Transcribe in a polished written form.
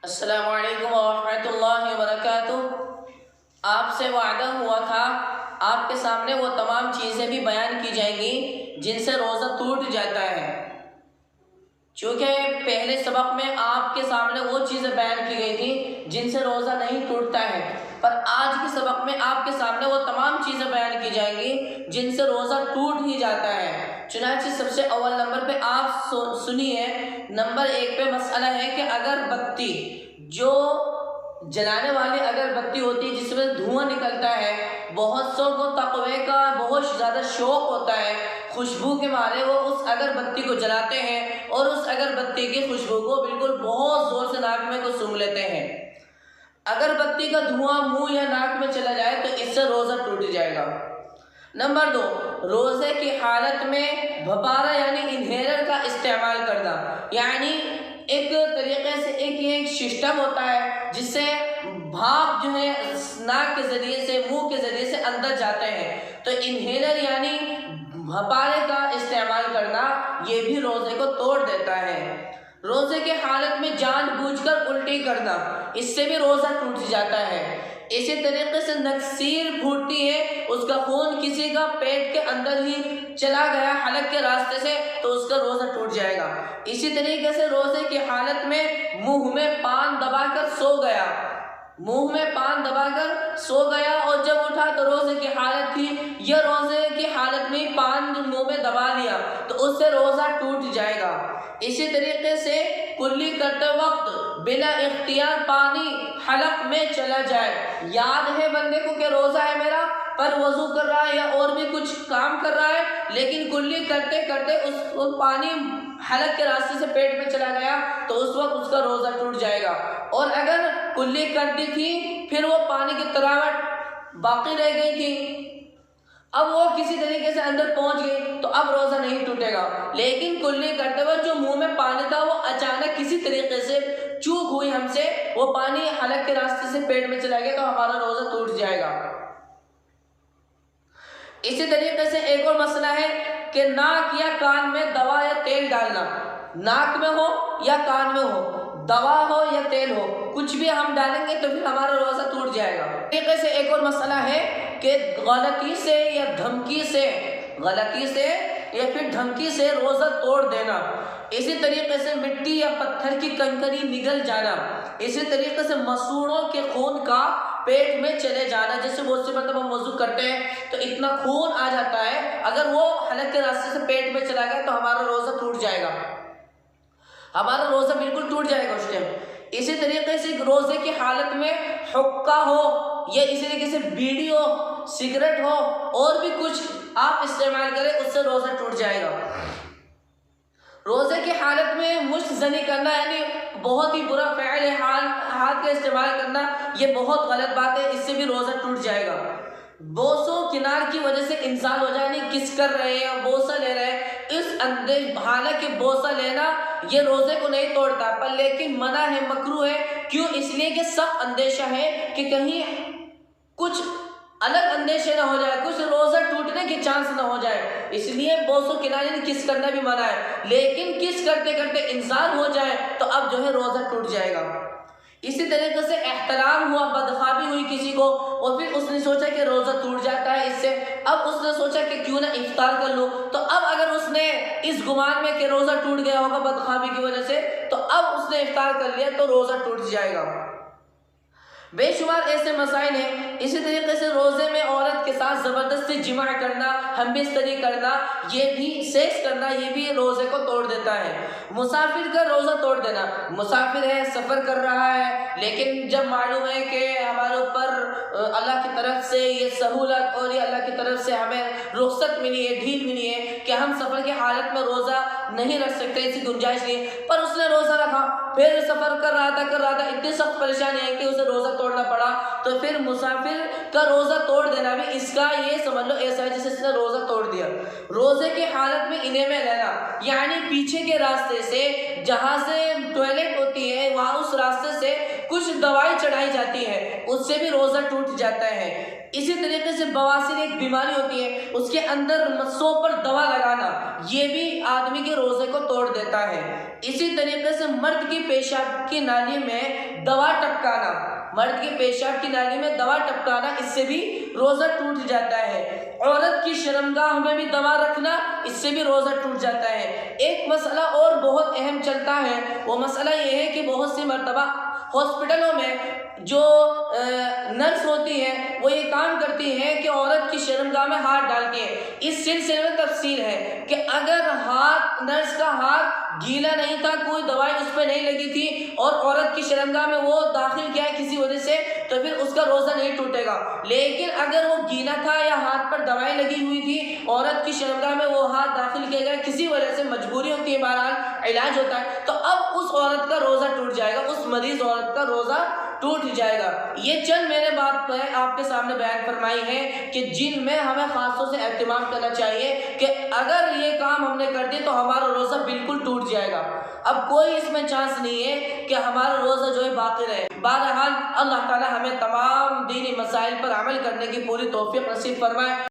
السلام علیکم ورحمۃ اللہ وبرکاتہ۔ آپ سے وعدہ ہوا تھا آپ کے سامنے وہ تمام چیزیں بھی بیان کی جائیں گی جن سے روزہ ٹوٹ جاتا ہے۔ چونکہ پہلے سبق میں آپ کے سامنے وہ چیزیں بیان کی گئی تھی جن سے روزہ نہیں ٹوٹتا ہے، پر آج کے سبق میں آپ کے سامنے وہ تمام چیزیں بیان کی جائیں گی جن سے روزہ ٹوٹ ہی جاتا ہے۔ چنانچہ سب سے اول نمبر پہ آپ سنیے، نمبر 1 پہ مسئلہ ہے کہ اگر بتی، جو جلانے والی اگر بتی ہوتی ہے جس میں دھواں نکلتا ہے، بہت سو کو تقوی کا بہت زیادہ شوق ہوتا ہے، خوشبو کے مارے وہ اس اگر بتی کو جلاتے ہیں اور اس اگر بتی کی خوشبو کو بالکل بہت زور سے ناک میں کو سونگھ لیتے ہیں۔ اگر بتی کا دھواں منہ یا ناک میں چلا جائے تو اس سے روزہ ٹوٹ جائے گا۔ نمبر 2، روزے کی حالت میں بھپارا یعنی انہیلر کا استعمال کرنا، یعنی ایک طریقے سے ایک سسٹم ہوتا ہے جس سے بھاپ جو ہے ناک کے ذریعے سے، منہ کے ذریعے سے اندر جاتے ہیں، تو انہیلر یعنی بھپارے کا استعمال کرنا یہ بھی روزے کو توڑ دیتا ہے۔ روزے کے حالت میں جان بوجھ کر الٹی کرنا، اس سے بھی روزہ ٹوٹ جاتا ہے۔ اسی طریقے سے نکسیر پھوٹتی ہے، اس کا خون کسی کا پیٹ کے اندر ہی چلا گیا حلق کے راستے سے تو اس کا روزہ ٹوٹ جائے گا۔ اسی طریقے سے روزے کی حالت میں منہ میں پان دبا کر سو گیا، منہ میں پان دبا کر سو گیا اور جب اٹھا تو روزے کی حالت تھی، یہ روزے کی حالت میں پان منہ میں دبا لیا تو اس سے روزہ ٹوٹ جائے گا۔ اسی طریقے سے کلی کرتے وقت بلا اختیار پانی حلق میں چلا جائے، یاد ہے بندے کو کہ روزہ ہے میرا، پر وضو کر رہا ہے یا اور بھی کچھ کام کر رہا ہے، لیکن کلی کرتے کرتے اس کو پانی حلق کے راستے سے پیٹ میں چلا گیا تو اس وقت اس کا روزہ ٹوٹ جائے گا۔ اور اگر کلی کر دی تھی پھر وہ پانی کی تراوٹ باقی رہ گئی تھی، اب وہ کسی طریقے سے اندر پہنچ گئی تو اب روزہ نہیں ٹوٹے گا، لیکن کلی کرتے وقت جو منہ میں پانی تھا وہ اچانک کسی طریقے سے چوک ہوئی ہم سے، وہ پانی حلق کے راستے سے پیٹ میں چلا گیا تو ہمارا روزہ ٹوٹ جائے گا۔ اسی طریقے سے ایک اور مسئلہ ہے کہ ناک یا کان میں دوا یا تیل ڈالنا، ناک میں ہو یا کان میں ہو، دوا ہو یا تیل ہو، کچھ بھی ہم ڈالیں گے تو پھر ہمارا روزہ ٹوٹ جائے گا۔ اس طریقے سے ایک اور مسئلہ ہے کہ غلطی سے یا دھمکی سے روزہ توڑ دینا، اسی طریقے سے مٹی یا پتھر کی کنکری نگل جانا، اسی طریقے سے مسوڑوں کے خون کا پیٹ میں چلے جانا، جیسے بہت سی مرتبہ ہم وضو کرتے ہیں تو اتنا خون آ جاتا ہے، اگر وہ حلق کے راستے سے پیٹ میں چلا گیا تو ہمارا روزہ ٹوٹ جائے گا، ہمارا روزہ بالکل ٹوٹ جائے گا اس ٹائم۔ اسی طریقے سے روزے کی حالت میں حقہ ہو یا اسی طریقے سے بیڑی ہو، سگریٹ ہو، اور بھی کچھ آپ استعمال کریں، اس سے روزہ ٹوٹ جائے گا۔ روزے کی حالت میں مشت زنی کرنا یعنی بہت ہی برا فعل ہے، ہاتھ کا استعمال کرنا یہ بہت غلط بات ہے، اس سے بھی روزہ ٹوٹ جائے گا۔ بوسوں کنار کی وجہ سے انسان ہو جائے، یعنی کس کر رہے ہیں، بوسہ لے رہے ہیں، اس حالانکہ بوسہ لینا یہ روزے کو نہیں توڑتا، پر لیکن منع ہے، مکروہ ہے، کیوں؟ اس لیے کہ سخت اندیشہ ہے کہ کہیں کچھ الگ اندیشے نہ ہو جائے، کچھ روزہ ٹوٹنے کے چانس نہ ہو جائے، اس لیے بوسوں کنارے کس کرنا بھی منع ہے، لیکن کس کرتے کرتے انسان ہو جائے تو اب جو ہے روزہ ٹوٹ جائے گا۔ اسی طریقے سے احترام ہوا، بدخوابی ہوئی کسی کو اور پھر اس نے سوچا کہ روزہ ٹوٹ جاتا ہے اس سے، اب اس نے سوچا کہ کیوں نہ افطار کر لوں، تو اب اگر اس نے اس گمان میں کہ روزہ ٹوٹ گیا ہوگا بدخوابی کی وجہ سے تو اب اس نے افطار کر لیا تو روزہ ٹوٹ جائے گا۔ بے شمار ایسے مسائل ہیں۔ اسی طریقے سے روزے میں عورت کے ساتھ زبردستی جماع کرنا، ہم بستری کرنا، یہ بھی سیکس کرنا، یہ بھی روزے کو توڑ دیتا ہے۔ مسافر کا روزہ توڑ دینا، مسافر ہے، سفر کر رہا ہے، لیکن جب معلوم ہے کہ ہمارے اوپر اللہ کی طرف سے یہ سہولت اور یہ اللہ کی طرف سے ہمیں رخصت ملی ہے، ڈھیل ملی ہے کہ ہم سفر کی حالت میں روزہ نہیں رکھ سکتے، ایسی گنجائش نہیں، پر اس نے روزہ رکھا، پھر سفر کر رہا تھا، اتنی سخت پریشانی ہے کہ اسے روزہ توڑنا پڑا، تو پھر مسافر کا روزہ توڑ دینا بھی اس کا یہ سمجھ لو ایسا ہے جیسے اس نے روزہ توڑ دیا۔ روزے کی حالت میں انہیں میں رہنا، یعنی پیچھے کے راستے سے جہاں سے ٹوائلٹ ہوتی ہے وہاں اس راستے سے کچھ دوائی چڑھائی جاتی ہے، اس سے بھی روزہ ٹوٹ جاتا ہے۔ اسی طریقے سے بواسیر ایک بیماری ہوتی ہے، اس کے اندر مسوں پر دوا لگانا، یہ بھی آدمی کے روزے کو توڑ دیتا ہے۔ اسی طریقے سے مرد کی پیشاب کی نالی میں دوا ٹپکانا، مرد کی پیشاب کی نالی میں دوا ٹپکانا، اس سے بھی روزہ ٹوٹ جاتا ہے۔ عورت کی شرمگاہ میں بھی دوا رکھنا، اس سے بھی روزہ ٹوٹ جاتا ہے۔ ایک مسئلہ اور بہت اہم چلتا ہے، وہ مسئلہ یہ ہے کہ بہت سی مرتبہ ہاسپٹلوں میں جو نرس ہوتی ہے وہ یہ کام کرتی ہے کہ عورت کی شرمگاہ میں ہاتھ ڈالتی ہے۔ اس سلسلے میں تفصیل ہے کہ اگر نرس کا ہاتھ گیلا نہیں تھا، کوئی دوائی اس پہ نہیں لگی تھی اور عورت کی شرمگاہ میں وہ داخل کیا ہے کسی وجہ سے، تو پھر اس کا روزہ نہیں ٹوٹے گا۔ لیکن اگر وہ گیلا تھا یا ہاتھ پر دوائی لگی ہوئی تھی، عورت کی شرمگاہ میں وہ ہاتھ داخل کیا گیا، کسی وجہ سے مجبوری ہوتی ہے، بہرحال علاج ہوتا ہے، تو اب اس عورت کا روزہ ٹوٹ جائے گا، اس مریض عورت کا روزہ ٹوٹ جائے گا۔ یہ چند میں نے بات آپ کے سامنے بیان فرمائی ہے کہ جن میں ہمیں خاص طور سے اہتمام کرنا چاہیے کہ اگر یہ کام ہم نے کر دی تو ہمارا روزہ بالکل ٹوٹ جائے گا، اب کوئی اس میں چانس نہیں ہے کہ ہمارا روزہ جو ہے باقی رہے۔ بہرحال اللہ تعالی ہمیں تمام دینی مسائل پر عمل کرنے کی پوری توفیق نصیب فرمائے۔